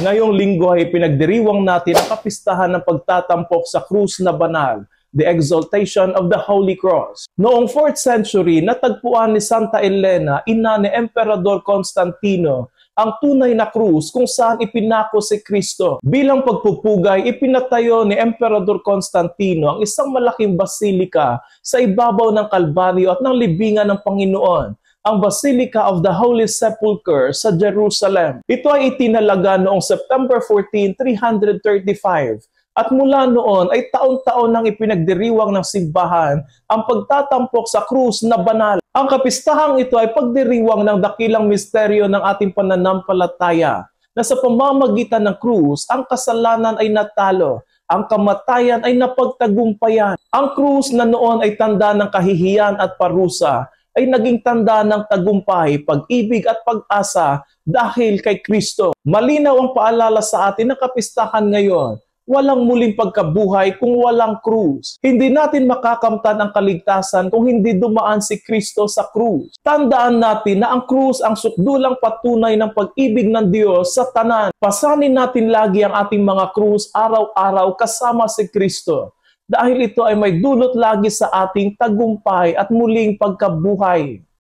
Ngayong linggo ay pinagdiriwang natin ang kapistahan ng pagtatampok sa krus na banal, the exaltation of the Holy Cross. Noong 4th century, natagpuan ni Santa Elena, ina ni Emperador Constantino, ang tunay na krus kung saan ipinako si Kristo. Bilang pagpupugay, ipinatayo ni Emperador Constantino ang isang malaking basilika sa ibabaw ng Kalbaryo at ng libingan ng Panginoon, ang Basilica of the Holy Sepulchre sa Jerusalem. Ito ay itinalaga noong September 14, 335. At mula noon ay taon-taon nang ipinagdiriwang ng simbahan ang pagtatampok sa krus na banal. Ang kapistahang ito ay pagdiriwang ng dakilang misteryo ng ating pananampalataya na sa pamamagitan ng krus, ang kasalanan ay natalo, ang kamatayan ay napagtagumpayan. Ang krus na noon ay tanda ng kahihiyan at parusa ay naging tanda ng tagumpay, pag-ibig at pag-asa dahil kay Kristo. Malinaw ang paalala sa atin ng kapistahan ngayon. Walang muling pagkabuhay kung walang krus. Hindi natin makakamtan ang kaligtasan kung hindi dumaan si Kristo sa krus. Tandaan natin na ang krus ang sukdulang patunay ng pag-ibig ng Diyos sa tanan. Pasanin natin lagi ang ating mga krus araw-araw kasama si Kristo, dahil ito ay may dulot lagi sa ating tagumpay at muling pagkabuhay.